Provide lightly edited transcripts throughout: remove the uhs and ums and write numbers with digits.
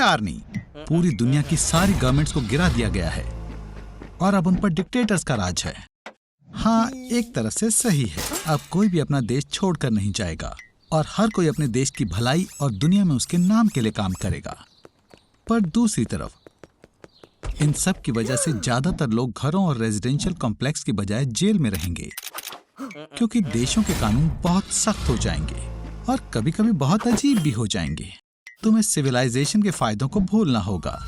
Arnie, पूरी दुनिया की सारी गवर्नमेंट्स को गिरा दिया गया है और अब उन पर डिक्टेटर्स का राज है। हाँ, एक तरफ से सही है, अब कोई भी अपना देश छोड़कर नहीं जाएगा और हर कोई अपने देश की भलाई और दुनिया में उसके नाम के लिए काम करेगा। पर दूसरी तरफ इन सब की वजह से ज्यादातर लोग घरों और रेजिडेंशियल कॉम्प्लेक्स की बजाय जेल में रहेंगे, क्योंकि देशों के कानून बहुत सख्त हो जाएंगे और कभी कभी बहुत अजीब भी हो जाएंगे। तुम्हें सिविलाइजेशन के फायदों को भूलना होगा।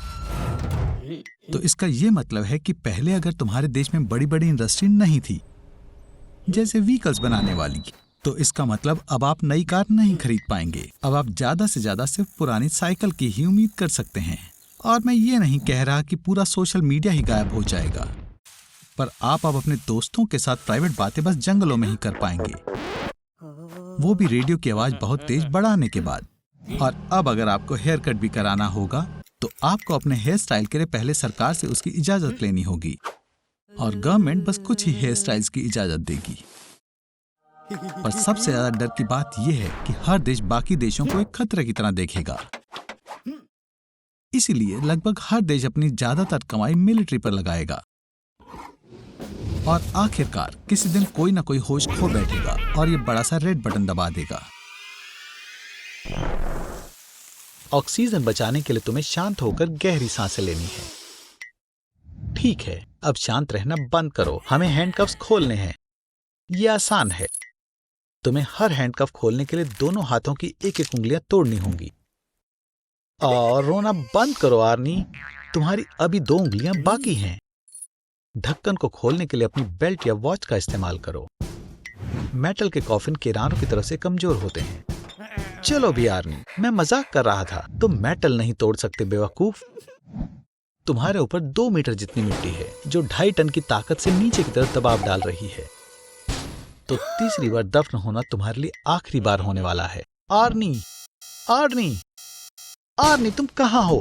तो इसका ये मतलब है कि पहले अगर तुम्हारे देश में बड़ी बड़ी इंडस्ट्री नहीं थी, जैसे व्हीकल्स बनाने वाली, तो इसका मतलब अब आप नई कार नहीं खरीद पाएंगे। अब आप ज्यादा से ज्यादा सिर्फ पुरानी साइकिल की ही उम्मीद कर सकते हैं। और मैं ये नहीं कह रहा कि पूरा सोशल मीडिया ही गायब हो जाएगा, पर आप अब अपने दोस्तों के साथ प्राइवेट बातें बस जंगलों में ही कर पाएंगे, वो भी रेडियो की आवाज बहुत तेज बढ़ाने के बाद। और अब अगर आपको हेयर कट भी कराना होगा तो आपको अपने हेयर स्टाइल के लिए पहले सरकार से उसकी इजाजत लेनी होगी, और गवर्नमेंट बस कुछ ही हेयर स्टाइल्स की इजाजत देगी। पर सबसे ज्यादा डर की बात यह है कि हर देश बाकी देशों को एक खतरे की तरह देखेगा। इसीलिए लगभग हर देश अपनी ज्यादातर कमाई मिलिट्री पर लगाएगा और आखिरकार किसी दिन कोई ना कोई होश खो बैठेगा और ये बड़ा सा रेड बटन दबा देगा। ऑक्सीजन बचाने के लिए तुम्हें शांत होकर गहरी सांसें लेनी है। ठीक है, अब शांत रहना बंद करो, हमें हैंडकफ्स खोलने हैं। यह आसान है। तुम्हें हर हैंडकफ खोलने के लिए दोनों हाथों की एक एक उंगलियां तोड़नी होंगी। और रोना बंद करो आर्नी, तुम्हारी अभी 2 उंगलियां बाकी हैं। ढक्कन को खोलने के लिए अपनी बेल्ट या वॉच का इस्तेमाल करो। मेटल के कॉफिन किनारों की तरफ से कमजोर होते हैं। चलो भी आर्नी, मैं मजाक कर रहा था, तुम मेटल नहीं तोड़ सकते बेवकूफ। तुम्हारे ऊपर 2 मीटर जितनी मिट्टी है जो 2.5 टन की ताकत से नीचे की तरफ दबाव डाल रही है। तो तीसरी बार दफन होना तुम्हारे लिए आखिरी बार होने वाला है। आर्नी, आर्नी, आर्नी, तुम कहाँ हो?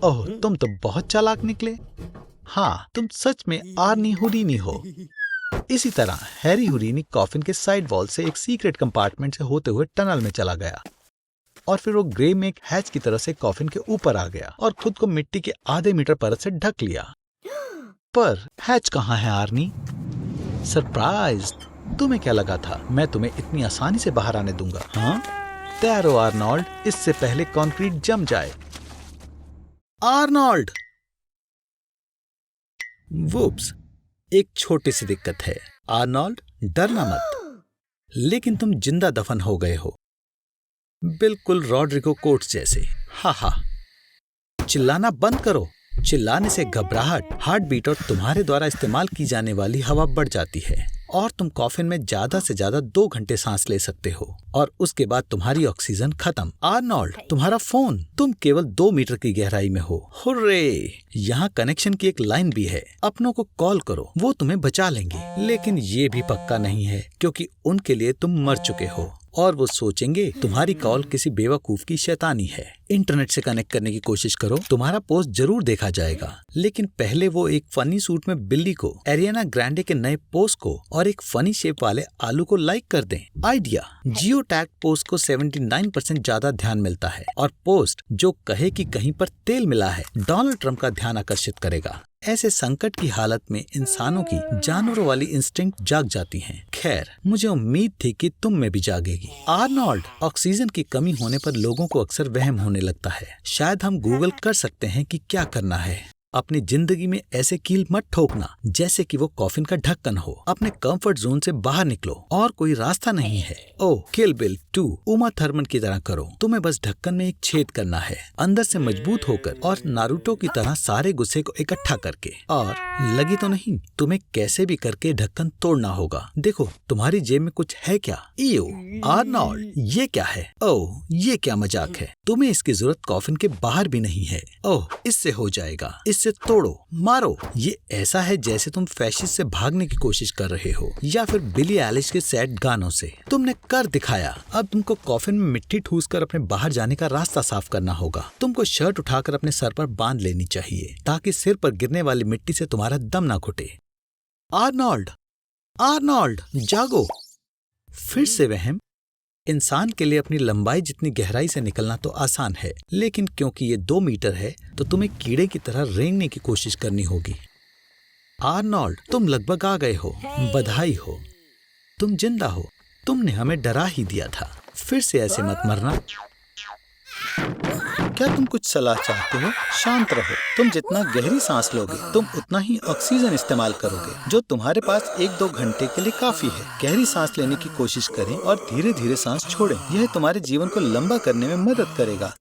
ओह, तुम तो बहुत चालाक निकले। हाँ, तुम सच में आर्नी हुडीनी हो। इसी तरह हैरी हुडीनी कॉफिन के साइड वॉल से एक सीक्रेट कंपार्टमेंट से होते हुए टनल में चला गया और फिर वो ग्रे में एक हैच की तरह से कॉफिन के ऊपर आ गया और खुद को मिट्टी के आधे मीटर परत से ढक लिया। पर हैच कहाँ है आर्नी? सरप्राइज! तुम्हें क्या लगा था मैं तुम्हें इतनी आसानी से बाहर आने दूंगा? हाँ, तैयार हो आर्नोल्ड, इससे पहले कंक्रीट जम जाए। आर्नोल्ड! वुप्स, एक छोटी सी दिक्कत है आर्नोल्ड, डरना मत। लेकिन तुम जिंदा दफन हो गए हो, बिल्कुल रॉड्रिगो कोट्स जैसे। हा हा। चिल्लाना बंद करो। चिल्लाने से घबराहट, हार्ट बीट और तुम्हारे द्वारा इस्तेमाल की जाने वाली हवा बढ़ जाती है और तुम कॉफिन में ज्यादा से ज्यादा 2 घंटे सांस ले सकते हो और उसके बाद तुम्हारी ऑक्सीजन खत्म। आर्नोल्ड, तुम्हारा फोन, तुम केवल 2 मीटर की गहराई में हो। हुर्रे! यहाँ कनेक्शन की एक लाइन भी है, अपनों को कॉल करो, वो तुम्हें बचा लेंगे। लेकिन ये भी पक्का नहीं है क्योंकि उनके लिए तुम मर चुके हो और वो सोचेंगे तुम्हारी कॉल किसी बेवकूफ की शैतानी है। इंटरनेट से कनेक्ट करने की कोशिश करो, तुम्हारा पोस्ट जरूर देखा जाएगा। लेकिन पहले वो एक फनी सूट में बिल्ली को, एरियाना ग्रैंडे के नए पोस्ट को और एक फनी शेप वाले आलू को लाइक कर दें। आइडिया, जियो टैग पोस्ट को 79% ज्यादा ध्यान मिलता है और पोस्ट जो कहे कि कहीं पर तेल मिला है डोनाल्ड ट्रंप का ध्यान आकर्षित करेगा। ऐसे संकट की हालत में इंसानों की जानवरों वाली इंस्टिंक्ट जाग जाती हैं। खैर, मुझे उम्मीद थी कि तुम में भी जागेगी। आर्नोल्ड, ऑक्सीजन की कमी होने पर लोगों को अक्सर वहम होने लगता है। शायद हम गूगल कर सकते हैं कि क्या करना है। अपनी जिंदगी में ऐसे कील मत ठोकना जैसे कि वो कॉफिन का ढक्कन हो। अपने कंफर्ट जोन से बाहर निकलो और कोई रास्ता नहीं है। ओह, किल बिल 2 उमा थर्मन की तरह करो। तुम्हें बस ढक्कन में एक छेद करना है, अंदर से मजबूत होकर और नारुतो की तरह सारे गुस्से को इकट्ठा करके। और लगी तो नहीं, तुम्हें कैसे भी करके ढक्कन तोड़ना होगा। देखो, तुम्हारी जेब में कुछ है क्या? इयो, आर्नोल्ड, ये क्या है? ओह, ये क्या मजाक है? तुम्हें इसकी जरूरत कॉफिन के बाहर भी नहीं है। ओह, इससे हो जाएगा। इससे तोड़ो, मारो। ये ऐसा है जैसे तुम फैशिस्ट से भागने की कोशिश कर रहे हो या फिर बिली एलिश के सैड गानों से। तुमने कर दिखाया। अब तुमको कॉफिन में मिट्टी ठूसकर अपने बाहर जाने का रास्ता साफ करना होगा। तुमको शर्ट उठाकर अपने सर पर बांध लेनी चाहिए ताकि सिर पर गिरने वाली मिट्टी से तुम्हारा दम ना घुटे। आर्नोल्ड, आर्नोल्ड, जागो। फिर से वहम, इंसान के लिए अपनी लंबाई जितनी गहराई से निकलना तो आसान है, लेकिन क्योंकि ये 2 मीटर है तो तुम्हें कीड़े की तरह रेंगने की कोशिश करनी होगी। आर्नोल्ड, तुम लगभग आ गए हो। बधाई हो, तुम जिंदा हो। तुमने हमें डरा ही दिया था। फिर से ऐसे मत मरना। क्या तुम कुछ सलाह चाहते हो? शांत रहो। तुम जितना गहरी सांस लोगे तुम उतना ही ऑक्सीजन इस्तेमाल करोगे, जो तुम्हारे पास 1-2 घंटे के लिए काफी है। गहरी सांस लेने की कोशिश करें और धीरे धीरे सांस छोड़ें। यह तुम्हारे जीवन को लंबा करने में मदद करेगा।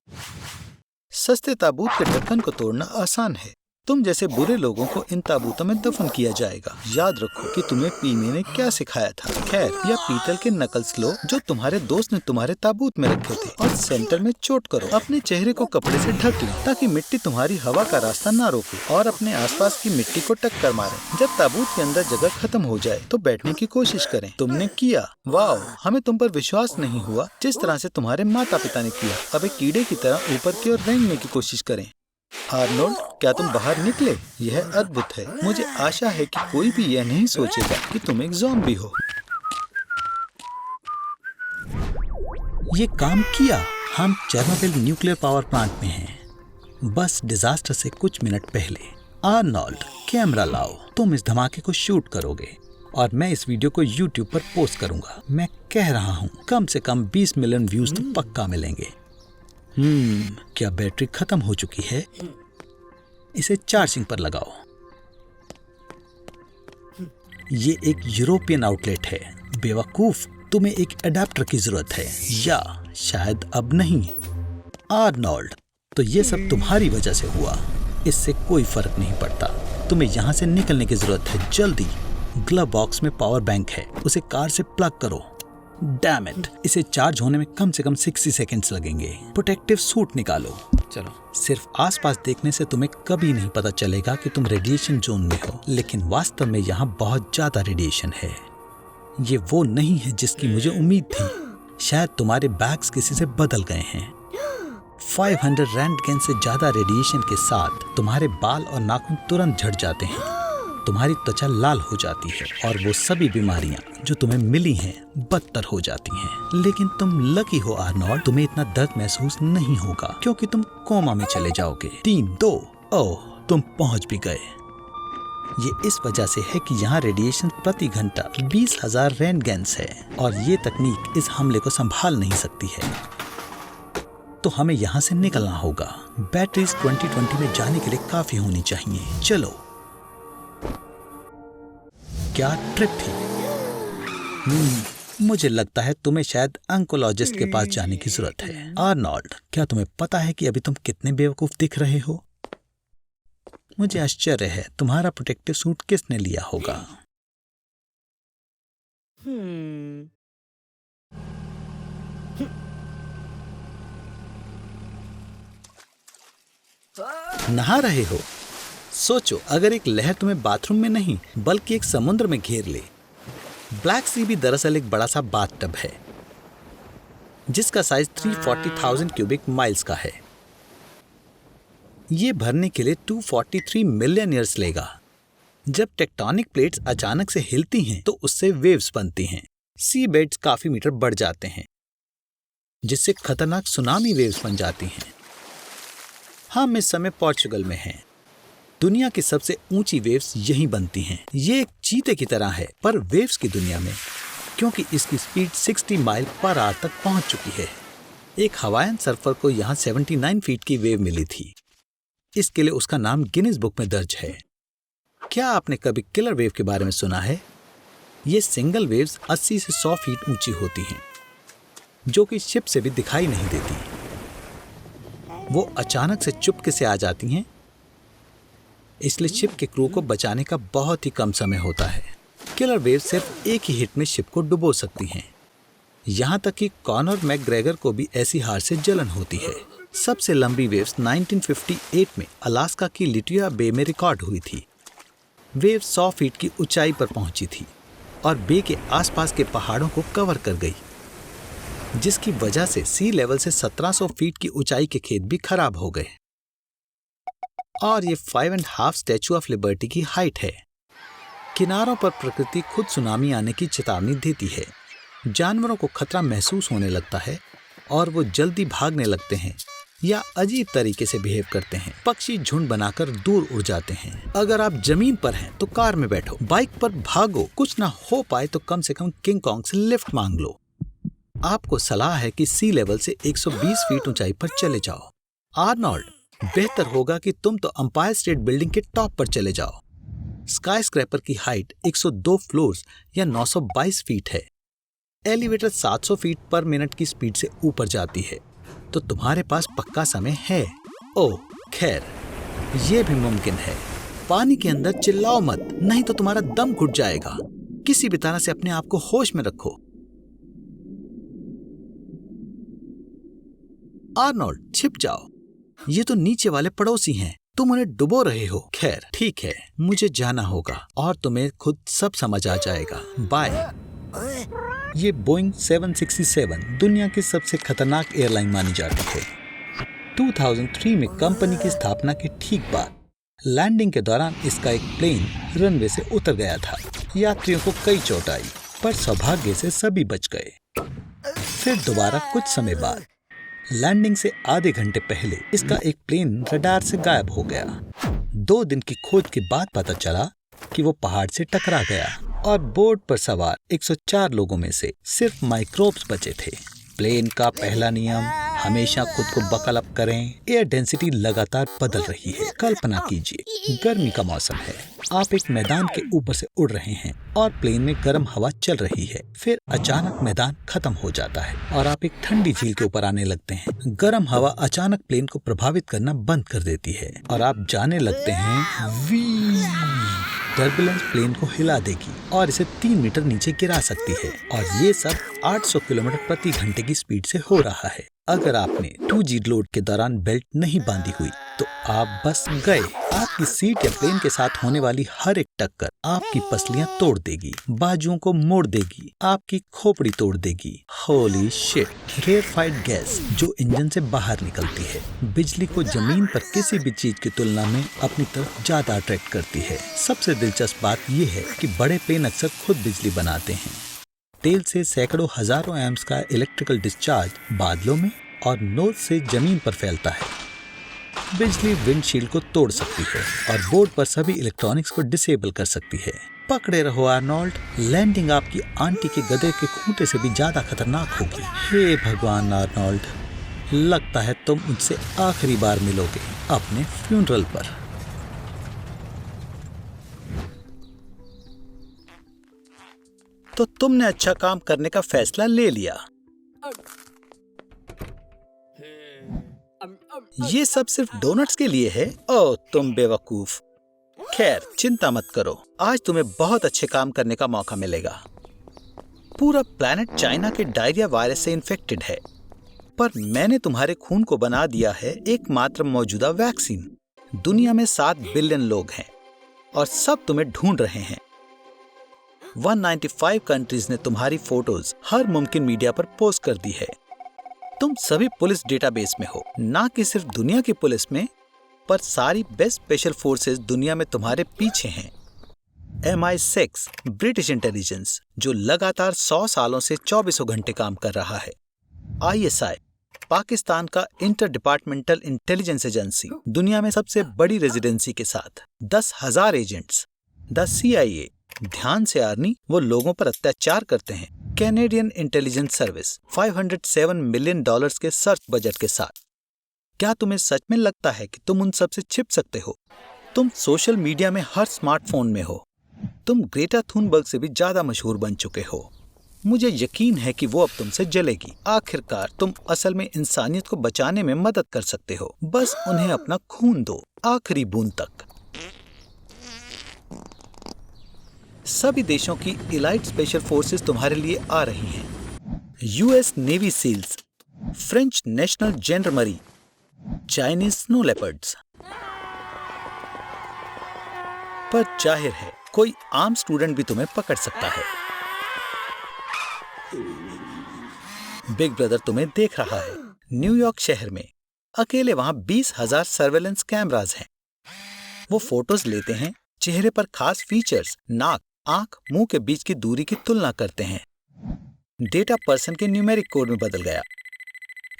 सस्ते ताबूत के ढक्कन को तोड़ना आसान है। तुम जैसे बुरे लोगों को इन ताबूतों में दफन किया जाएगा। याद रखो कि तुम्हें पीने ने क्या सिखाया था। खैर, या पीतल के नकल्स लो जो तुम्हारे दोस्त ने तुम्हारे ताबूत में रखे थे और सेंटर में चोट करो। अपने चेहरे को कपड़े से ढक लो ताकि मिट्टी तुम्हारी हवा का रास्ता ना रोके और अपने आसपास की मिट्टी को टक्कर मारे। जब ताबूत के अंदर जगह खत्म हो जाए तो बैठने की कोशिश करें। तुमने किया। वाओ, हमें तुम पर विश्वास नहीं हुआ जिस तरह से तुम्हारे माता पिता ने किया। अब एक कीड़े की तरह ऊपर की ओर रेंगने की कोशिश करें। आर्नोल्ड, क्या तुम बाहर निकले? यह अद्भुत है। मुझे आशा है कि कोई भी यह नहीं सोचेगा कि तुम एक ज़ॉम्बी हो। ये काम किया। हम चेर्नोबिल न्यूक्लियर पावर प्लांट में हैं, बस डिजास्टर से कुछ मिनट पहले। आर्नोल्ड, कैमरा लाओ। तुम इस धमाके को शूट करोगे और मैं इस वीडियो को YouTube पर पोस्ट करूंगा। मैं कह रहा हूँ कम से कम 20 मिलियन व्यूज तो पक्का मिलेंगे। क्या बैटरी खत्म हो चुकी है? इसे चार्जिंग पर लगाओ। ये एक यूरोपियन आउटलेट है। बेवकूफ, तुम्हें एक अडेप्टर की जरूरत है, या शायद अब नहीं। आर्नोल्ड, तो ये सब तुम्हारी वजह से हुआ। इससे कोई फर्क नहीं पड़ता। तुम्हें यहाँ से निकलने की जरूरत है, जल्दी। ग्लव बॉक्स में पावर बैंक है, उसे कार से प्लग करो। डैम इट, इसे चार्ज होने में कम से कम 60 सेकेंड्स लगेंगे। प्रोटेक्टिव सूट निकालो। चलो, सिर्फ आसपास देखने से तुम्हें कभी नहीं पता चलेगा कि तुम रेडिएशन जोन में हो, लेकिन वास्तव में यहाँ बहुत ज्यादा रेडिएशन है। ये वो नहीं है जिसकी मुझे उम्मीद थी। शायद तुम्हारे बैग्स किसी से बदल गए हैं। 500 रैंटगेन से ज्यादा रेडिएशन के साथ तुम्हारे बाल और नाखून तुरंत झड़ जाते हैं। तुम्हारी त्वचा लाल हो जाती है और वो सभी बीमारियां जो तुम्हें मिली हैं बदतर हो जाती हैं। लेकिन तुम लकी हो आर्नोल्ड, तुम्हें इतना दर्द महसूस नहीं होगा क्योंकि तुम कोमा में चले जाओगे। 3, 2, ओह, तुम पहुंच भी गए। ये इस वजह से है कि यहाँ रेडिएशन प्रति घंटा 20,000 रैंटगेन्स है और ये तकनीक इस हमले को संभाल नहीं सकती है। तो हमें यहाँ से निकलना होगा। बैटरीज 2020 में जाने के लिए काफी होनी चाहिए। चलो। क्या ट्रिप थी। मुझे लगता है तुम्हें शायद ऑन्कोलॉजिस्ट के पास जाने की जरूरत है। आर्नोल्ड, क्या तुम्हें पता है कि अभी तुम कितने बेवकूफ दिख रहे हो? मुझे आश्चर्य है तुम्हारा प्रोटेक्टिव सूट किसने लिया होगा। नहा रहे हो? सोचो, अगर एक लहर तुम्हें बाथरूम में नहीं बल्कि एक समुद्र में घेर ले। ब्लैक सी भी दरअसल एक बड़ा सा बाथटब है जिसका साइज 340,000 क्यूबिक माइल्स का है। ये भरने के लिए 243 मिलियन ईयर्स लेगा। जब टेक्टोनिक प्लेट्स अचानक से हिलती हैं तो उससे वेव्स बनती हैं। सी बेड्स काफी मीटर बढ़ जाते हैं जिससे खतरनाक सुनामी वेव्स बन जाती हैं। हम इस समय पोर्चुगल में हैं। दुनिया की सबसे ऊंची वेव्स यहीं बनती हैं। ये एक चीते की तरह है पर वेव्स की दुनिया में, क्योंकि इसकी स्पीड 60 माइल पर आवर तक पहुंच चुकी है। एक हवाईयन सर्फर को यहाँ 79 फीट की वेव मिली थी। इसके लिए उसका नाम गिनीज बुक में दर्ज है। क्या आपने कभी किलर वेव के बारे में सुना है? ये सिंगल वेव्स 80 से 100 फीट ऊंची होती हैं, जो कि शिप से भी दिखाई नहीं देती। वो अचानक से चुपके से आ जाती हैं, इसलिए शिप के क्रू को बचाने का बहुत ही कम समय होता है। किलर वेव सिर्फ एक ही हिट में शिप को डुबो सकती हैं। यहाँ तक कि कॉनर मैकग्रेगर को भी ऐसी हार से जलन होती है। सबसे लंबी वेव्स 1958 में अलास्का की लिटिया बे में रिकॉर्ड हुई थी। वेव 100 फीट की ऊंचाई पर पहुंची थी और बे के आसपास के पहाड़ों को कवर कर गई, जिसकी वजह से सी लेवल से 1700 फीट की ऊंचाई के खेत भी खराब हो गए। और ये 5.5 स्टैचू ऑफ लिबर्टी की हाइट है। किनारों पर प्रकृति खुद सुनामी आने की चेतावनी देती है, जानवरों को खतरा महसूस होने लगता है और वो जल्दी भागने लगते हैं या अजीब तरीके से बिहेव करते हैं। पक्षी झुंड बनाकर दूर उड़ जाते हैं। अगर आप जमीन पर हैं तो कार में बैठो, बाइक पर भागो, कुछ ना हो पाए तो कम से कम किंग कॉन्ग से लिफ्ट मांग लो। आपको सलाह है कि सी लेवल से 120 फीट ऊंचाई पर चले जाओ। आर्नोल्ड, बेहतर होगा कि तुम तो एम्पायर स्टेट बिल्डिंग के टॉप पर चले जाओ। स्काई स्क्रैपर की हाइट 102 फ्लोर्स या 922 फीट है। एलिवेटर 700 फीट पर मिनट की स्पीड से ऊपर जाती है, तो तुम्हारे पास पक्का समय है। ओह खैर, ये भी मुमकिन है। पानी के अंदर चिल्लाओ मत, नहीं तो तुम्हारा दम घुट जाएगा। किसी भी तरह से अपने आप को होश में रखो। आर्नोल्ड, छिप जाओ, ये तो नीचे वाले पड़ोसी हैं, तुम उन्हें डुबो रहे हो। खैर ठीक है, मुझे जाना होगा और तुम्हें खुद सब समझ आ जाएगा। बाय। ये बोइंग 767 दुनिया की सबसे खतरनाक एयरलाइन मानी जाती है। 2003 में कंपनी की स्थापना के ठीक बाद लैंडिंग के दौरान इसका एक प्लेन रनवे से उतर गया था। यात्रियों को कई चोट आई, पर सौभाग्य से सभी बच गए। फिर दोबारा कुछ समय बाद लैंडिंग से आधे घंटे पहले इसका एक प्लेन रडार से गायब हो गया। 2 दिन की खोज के बाद पता चला कि वो पहाड़ से टकरा गया और बोर्ड पर सवार 104 लोगों में से सिर्फ माइक्रोब्स बचे थे। प्लेन का पहला नियम, हमेशा खुद को बकल अप करें। एयर डेंसिटी लगातार बदल रही है। कल्पना कीजिए, गर्मी का मौसम है, आप एक मैदान के ऊपर से उड़ रहे हैं और प्लेन में गर्म हवा चल रही है। फिर अचानक मैदान खत्म हो जाता है और आप एक ठंडी झील के ऊपर आने लगते हैं। गर्म हवा अचानक प्लेन को प्रभावित करना बंद कर देती है और आप जाने लगते हैं। टर्बुलेंस प्लेन को हिला देगी और इसे 3 मीटर नीचे गिरा सकती है और ये सब 800 किलोमीटर प्रति घंटे की स्पीड से हो रहा है। अगर आपने 2G लोड के दौरान बेल्ट नहीं बांधी हुई तो आप बस गए। आपकी सीट या प्लेन के साथ होने वाली हर एक टक्कर आपकी पसलियां तोड़ देगी, बाजुओं को मोड़ देगी, आपकी खोपड़ी तोड़ देगी। Holy shit! रेयरफाइड गैस जो इंजन से बाहर निकलती है, बिजली को जमीन पर किसी भी चीज की तुलना में अपनी तरफ ज्यादा अट्रैक्ट करती है। सबसे दिलचस्प बात यह है कि बड़े प्लेन अक्सर खुद बिजली बनाते हैं। टेल से सैकड़ों हजारों एम्प्स का इलेक्ट्रिकल डिस्चार्ज बादलों में और नोज से जमीन पर फैलता है। बिजली विंडशील्ड को तोड़ सकती है और बोर्ड पर सभी इलेक्ट्रॉनिक्स को डिसेबल कर सकती है। पकड़े रहो आर्नोल्ड, लैंडिंग आपकी आंटी के गधे के खूंटे से भी ज्यादा खतरनाक होगी। हे भगवान आर्नोल्ड, लगता है तुम मुझसे आखिरी बार मिलोगे अपने फ्यूनरल पर। तो तुमने अच्छा काम करने का फैसला ले लिया। ये सब सिर्फ डोनट्स के लिए है? ओह तुम बेवकूफ। खैर चिंता मत करो, आज तुम्हें बहुत अच्छे काम करने का मौका मिलेगा। पूरा प्लैनेट चाइना के डायरिया वायरस से इन्फेक्टेड है, पर मैंने तुम्हारे खून को बना दिया है एकमात्र मौजूदा वैक्सीन। दुनिया में 7 बिलियन लोग हैं और सब तुम्हें ढूंढ रहे हैं। 195 कंट्रीज ने तुम्हारी फोटोज हर मुमकिन मीडिया पर पोस्ट कर दी है। तुम सभी पुलिस डेटाबेस में हो, ना कि सिर्फ दुनिया की पुलिस में, पर सारी बेस्ट स्पेशल फोर्सेस दुनिया में तुम्हारे पीछे हैं। MI6 ब्रिटिश इंटेलिजेंस जो लगातार 100 सालों से 24 घंटे काम कर रहा है। ISI पाकिस्तान का इंटर डिपार्टमेंटल इंटेलिजेंस एजेंसी, दुनिया में सबसे बड़ी रेजिडेंसी के साथ 10,000 एजेंट्स। द CIA, ध्यान से आर्नी, वो लोगों पर अत्याचार करते हैं। कैनेडियन इंटेलिजेंस सर्विस $507 मिलियन के सर्च बजट के साथ। क्या तुम्हें सच में लगता है कि तुम उन सब से छिप सकते हो? तुम सोशल मीडिया में हर स्मार्टफोन में हो। तुम ग्रेटा थुनबर्ग से भी ज्यादा मशहूर बन चुके हो। मुझे यकीन है कि वो अब तुमसे जलेगी। आखिरकार तुम असल में इंसानियत को बचाने में मदद कर सकते हो। बस उन्हें अपना खून दो, आखिरी बूंद तक। सभी देशों की इलाइट स्पेशल फोर्सेस तुम्हारे लिए आ रही हैं। US navy seals, French national gendarmerie, Chinese snow leopards. पर जाहिर है कोई आम स्टूडेंट भी तुम्हें पकड़ सकता है। बिग ब्रदर तुम्हें देख रहा है। न्यूयॉर्क शहर में अकेले वहां 20,000 सर्वेलेंस कैमरास हैं। वो फोटोज लेते हैं, चेहरे पर खास फीचर्स, नाक, आंख, मुंह के बीच की दूरी की तुलना करते हैं। डेटा पर्सन के न्यूमेरिक कोड में बदल गया,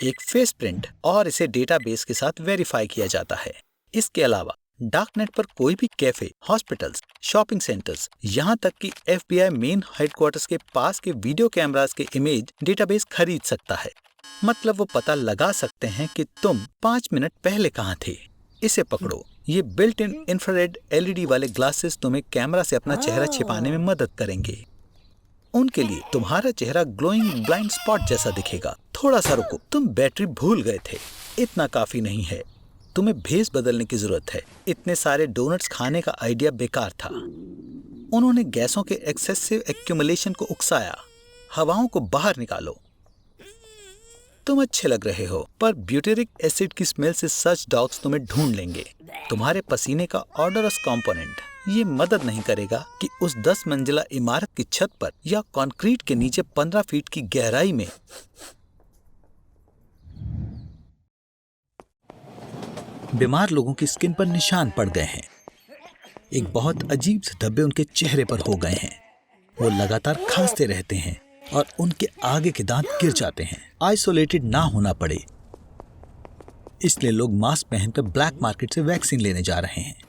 एक फेस प्रिंट, और इसे डेटाबेस के साथ वेरीफाई किया जाता है। इसके अलावा डार्कनेट पर कोई भी कैफे, हॉस्पिटल्स, शॉपिंग सेंटर्स, यहाँ तक कि FBI मेन हेडक्वार्टर्स के पास के वीडियो कैमरास के इमेज डेटाबेस खरीद सकता है। मतलब वो पता लगा सकते हैं कि तुम 5 मिनट पहले कहाँ थे। इसे पकड़ो, ये बिल्ट इन इंफ्रारेड LED वाले ग्लासेस तुम्हें कैमरा से अपना चेहरा छिपाने में मदद करेंगे। उनके लिए तुम्हारा चेहरा ग्लोइंग ब्लाइंड स्पॉट जैसा दिखेगा। थोड़ा सा रुको, तुम बैटरी भूल गए थे। इतना काफी नहीं है, तुम्हें भेस बदलने की जरूरत है। इतने सारे डोनट्स खाने का आइडिया बेकार था। उन्होंने गैसों के एक्सेसिव एक्यूमुलेशन को उकसाया। हवाओं को बाहर निकालो। तुम अच्छे लग रहे हो, पर ब्यूटेरिक एसिड की स्मेल से सर्च डॉग्स तुम्हें ढूंढ लेंगे। तुम्हारे पसीने का ऑडोरस कंपोनेंट ये मदद नहीं करेगा कि उस 10 मंजिला इमारत की छत पर या कंक्रीट के नीचे 15 फीट की गहराई में बीमार लोगों की स्किन पर निशान पड़ गए हैं। एक बहुत अजीब से धब्बे उनके चेहरे पर हो गए हैं। वो लगातार खांसते रहते हैं और उनके आगे के दांत गिर जाते हैं। आइसोलेटेड ना होना पड़े, इसलिए लोग मास्क पहनकर ब्लैक मार्केट से वैक्सीन लेने जा रहे हैं।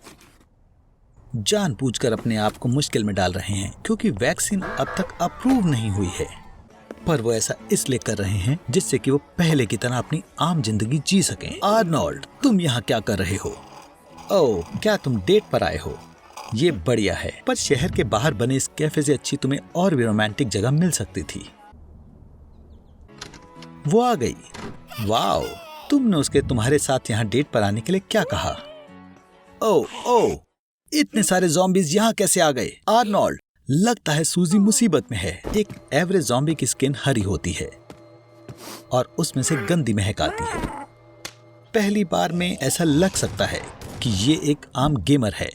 जानबूझकर अपने आप को मुश्किल में डाल रहे हैं, क्योंकि वैक्सीन अब तक अप्रूव नहीं हुई है। पर वो ऐसा इसलिए कर रहे हैं जिससे कि वो पहले की तरह अपनी आम जिंदगी जी सकें। आर्नोल्ड, तुम यहाँ क्या कर रहे हो? ओह, क्या तुम डेट पर आए हो? ये बढ़िया है, पर शहर के बाहर बने इस कैफे से अच्छी तुम्हें और भी रोमांटिक जगह मिल सकती थी। वो आ गई। वाओ, तुमने उसके तुम्हारे साथ यहाँ डेट पर आने के लिए क्या कहा? ओह, इतने सारे ज़ॉम्बीज़ यहाँ कैसे आ गए? आर्नोल्ड, लगता है सूजी मुसीबत में है। एक एवरेज ज़ॉम्बी की स्किन हरी होती है और उसमें से गंदी महक आती है। पहली बार में ऐसा लग सकता है कि ये एक आम गेमर है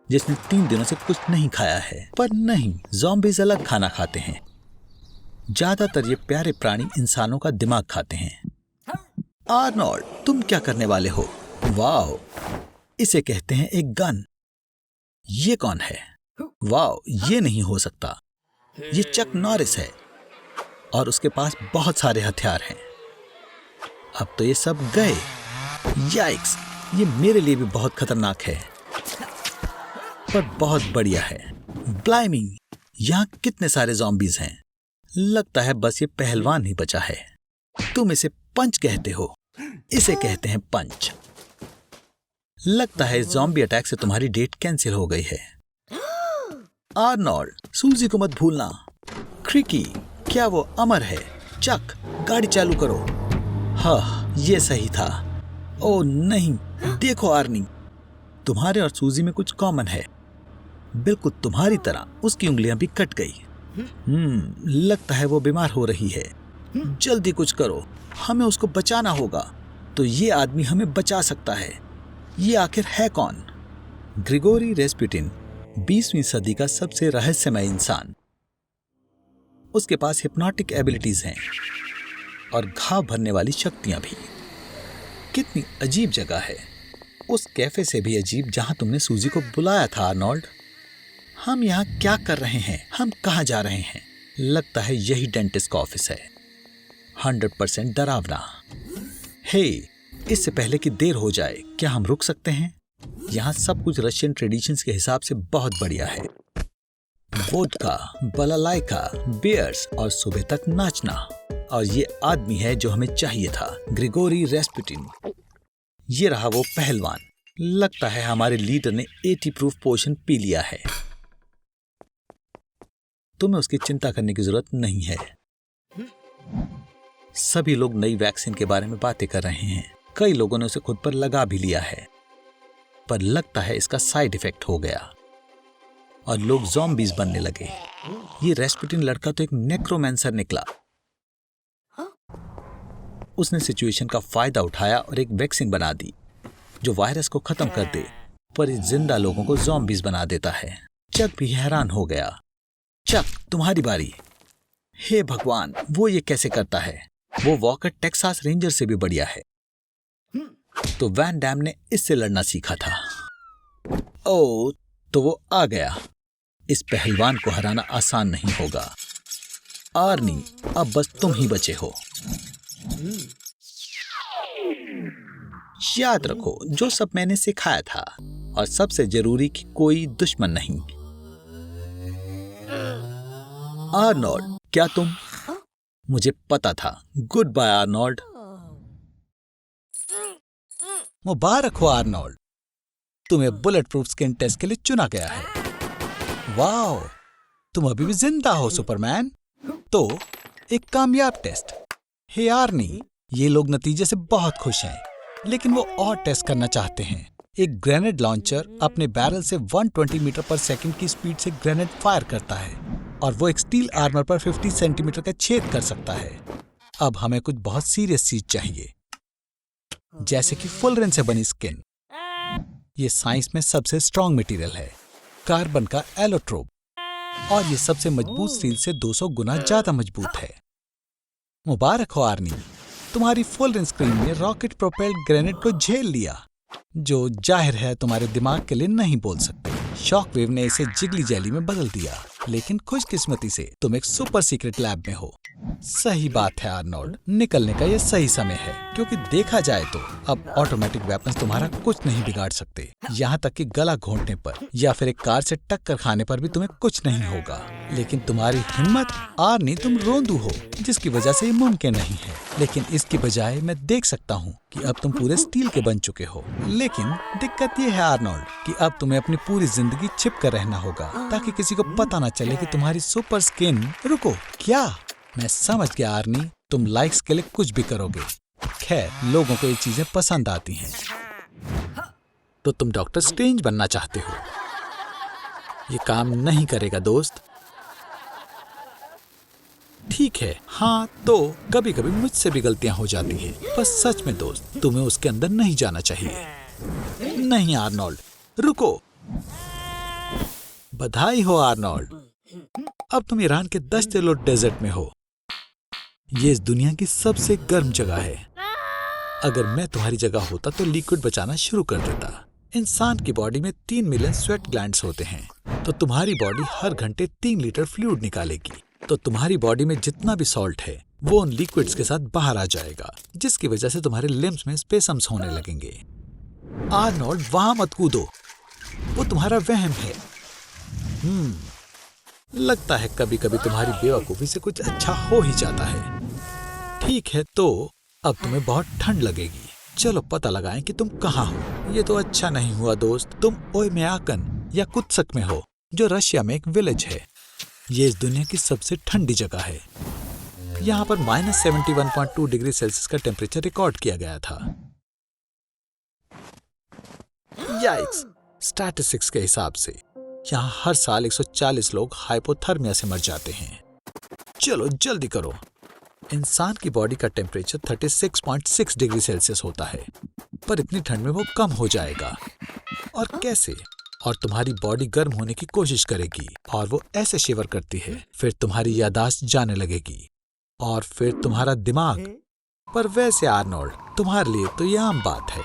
जिसने 3 दिनों से कुछ नहीं खाया है, पर नहीं, ज़ॉम्बीज़ अलग खाना खाते हैं। ज्यादातर ये प्यारे प्राणी इंसानों का दिमाग खाते हैं। आर्नोल्ड, तुम क्या करने वाले हो? वाओ, इसे कहते हैं एक गन। ये कौन है? वाओ, ये नहीं हो सकता। ये चक नॉरिस है और उसके पास बहुत सारे हथियार हैं। अब तो ये सब गए। याइक्स, ये मेरे लिए भी बहुत खतरनाक है, पर बहुत बढ़िया है। ब्लाइमी, यहाँ कितने सारे ज़ॉम्बीज़ हैं। लगता है बस ये पहलवान ही बचा है। तुम इसे पंच कहते हो। इसे कहते हैं पंच। लगता है इस ज़ॉम्बी अटैक से तुम्हारी डेट कैंसिल हो गई है। आर्नोल्ड, सूजी को मत भूलना। क्रिकी, क्या वो अमर है? चक, गाड़ी चालू करो। हाँ, ये सही था। ओ नहीं, देखो आर्नी, तुम्हारे और सूजी में कुछ कॉमन है। बिल्कुल तुम्हारी तरह उसकी उंगलियां भी कट गई। लगता है वो बीमार हो रही है। जल्दी कुछ करो, हमें उसको बचाना होगा। तो ये आदमी हमें बचा सकता है। ये आखिर है कौन? ग्रिगोरी रेस्पुटिन, 20वीं सदी का सबसे रहस्यमय इंसान। उसके पास हिप्नोटिक एबिलिटीज हैं और घाव भरने वाली शक्तियां भी। कितनी अजीब जगह है। उस कैफे से भी अजीब जहां तुमने सूजी को बुलाया था। आर्नोल्ड, हम यहाँ क्या कर रहे हैं? हम कहाँ जा रहे हैं? लगता है यही डेंटिस्ट का ऑफिस है। 100% डरावना। हे, इससे पहले कि देर हो जाए, क्या हम रुक सकते हैं? यहाँ सब कुछ रशियन ट्रेडिशंस के हिसाब से बहुत बढ़िया है। वोडका, बलालाइका, बियर्स और सुबह तक नाचना। और ये आदमी है जो हमें चाहिए था, ग्रिगोरी रेस्पुटिन। ये रहा वो पहलवान। लगता है हमारे लीडर ने 80 प्रूफ पोशन पी लिया है। तुम्हें उसकी चिंता करने की जरूरत नहीं है। सभी लोग नई वैक्सीन के बारे में बातें कर रहे हैं। कई लोगों ने उसे खुद पर लगा भी लिया है, पर लगता है इसका साइड इफेक्ट हो गया और लोग ज़ॉम्बीज बनने लगे। ये रेस्पुटिन लड़का तो एक नेक्रोमैंसर निकला। उसने सिचुएशन का फायदा उठाया और एक वैक्सीन बना दी जो वायरस को खत्म कर दे, पर इस जिंदा लोगों को ज़ॉम्बीज बना देता है। चक भी हैरान हो गया। चक, तुम्हारी बारी। हे भगवान, वो ये कैसे करता है? वो वॉकर टेक्सास रेंजर से भी बढ़िया है। तो वैन डैम ने इससे लड़ना सीखा था। ओ, तो वो आ गया। इस पहलवान को हराना आसान नहीं होगा। आर्नी, अब बस तुम ही बचे हो। याद रखो जो सब मैंने सिखाया था, और सबसे जरूरी कि कोई दुश्मन नहीं। आर्नोल्ड, क्या तुम? मुझे पता था। Good bye Arnold. मुबारक हो आर्नोल्ड, तुम्हें बुलेट प्रूफ स्किन टेस्ट के लिए चुना गया है। वाओ, तुम अभी भी जिंदा हो सुपरमैन। तो एक कामयाब टेस्ट। हे आर्नी, ये लोग नतीजे से बहुत खुश हैं, लेकिन वो और टेस्ट करना चाहते हैं। एक ग्रेनेड लॉन्चर अपने बैरल से 120 मीटर पर सेकंड की स्पीड से ग्रेनेड फायर करता है, और वो एक स्टील आर्मर पर 50 सेंटीमीटर का छेद कर सकता है। अब हमें कुछ बहुत सीरियस चीज चाहिए, जैसे कि फुल रेन से बनी स्किन। ये साइंस में सबसे स्ट्रॉन्ग मटेरियल है, कार्बन का एलोट्रोप, और ये सबसे मजबूत स्टील से 200 गुना ज्यादा मजबूत है। मुबारक हो आर्नी, तुम्हारी फुल रेन स्क्रीन ने रॉकेट प्रोपेल्ड ग्रेनेड को झेल लिया, जो जाहिर है तुम्हारे दिमाग के लिए नहीं बोल सकते। शॉकवेव ने इसे जिगली जेली में बदल दिया, लेकिन खुशकिस्मती से तुम एक सुपर सीक्रेट लैब में हो। सही बात है आर्नोल्ड, निकलने का ये सही समय है, क्योंकि देखा जाए तो अब ऑटोमेटिक वेपन्स तुम्हारा कुछ नहीं बिगाड़ सकते। यहाँ तक कि गला घोंटने पर या फिर एक कार से टक्कर खाने पर भी तुम्हें कुछ नहीं होगा। लेकिन तुम्हारी हिम्मत, आर्नी, तुम रोंदू हो, जिसकी वजह से ये मुमकिन नहीं है। लेकिन इसकी बजाय मैं देख सकता हूँ कि अब तुम पूरे स्टील के बन चुके हो। लेकिन दिक्कत ये है आर्नोल्ड कि अब तुम्हें अपनी पूरी जिंदगी छिप कर रहना होगा, ताकि किसी को पता न चले कि तुम्हारी सुपर स्किन। रुको, क्या? मैं समझ गया आर्नी, तुम लाइक्स के लिए कुछ भी करोगे। खैर, लोगों को ये चीजें पसंद आती हैं। तो तुम डॉक्टर स्ट्रेंज बनना चाहते हो। ये काम नहीं करेगा दोस्त। ठीक है, हाँ, तो कभी कभी मुझसे भी गलतियां हो जाती हैं। बस सच में दोस्त, तुम्हें उसके अंदर नहीं जाना चाहिए। नहीं आर्नोल्ड, रुको। बधाई हो आर्नोल्ड, अब तुम ईरान के 10 किलोमीटर डेजर्ट में हो। ये इस दुनिया की सबसे गर्म जगह है। अगर मैं तुम्हारी जगह होता तो लिक्विड बचाना शुरू कर देता। इंसान की बॉडी में 3 मिलियन स्वेट ग्लैंड्स होते हैं, तो तुम्हारी बॉडी हर घंटे 3 लीटर फ्लूइड निकालेगी। तो तुम्हारी बॉडी में जितना भी सॉल्ट है वो उन लिक्विड्स के साथ बाहर आ जाएगा, जिसकी वजह से तुम्हारे लिम्स में स्पेसम्स होने लगेंगे। आर्नोल्ड, वहां मत कूदो, वो तुम्हारा वहम है। लगता है कभी कभी तुम्हारी बेवकूफी से कुछ अच्छा हो ही जाता है। ठीक है, तो अब तुम्हें बहुत ठंड लगेगी। चलो पता लगाएं कि तुम कहाँ हो। ये तो अच्छा नहीं हुआ दोस्त, तुम ओयमेयाकन या कुत्सक में हो, जो रशिया में एक विलेज है। ये इस दुनिया की सबसे ठंडी जगह है। यहाँ पर -71.2 डिग्री सेल्सियस का टेम्परेचर रिकॉर्ड किया गया था। याइक्स, स्टैटिस्टिक्स के हिसाब से यहाँ हर साल 140 लोग हाइपोथर्मिया से मर जाते हैं। चलो जल्दी करो। इंसान की बॉडी का टेम्परेचर 36.6 डिग्री सेल्सियस होता है, पर इतनी ठंड में वो कम हो जाएगा। और कैसे? और तुम्हारी बॉडी गर्म होने की कोशिश करेगी, और वो ऐसे शिवर करती है। फिर तुम्हारी याददाश्त जाने लगेगी, और फिर तुम्हारा दिमाग। पर वैसे आर्नोल्ड, तुम्हारे लिए तो ये आम बात है,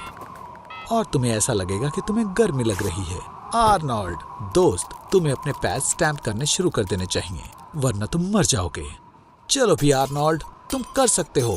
और तुम्हें ऐसा लगेगा कि तुम्हें गर्मी लग रही है। आर्नोल्ड दोस्त, तुम्हें अपने पैर स्टैम्प करने शुरू कर देने चाहिए, वरना तुम मर जाओगे। चलो भी आर्नोल्ड, तुम कर सकते हो।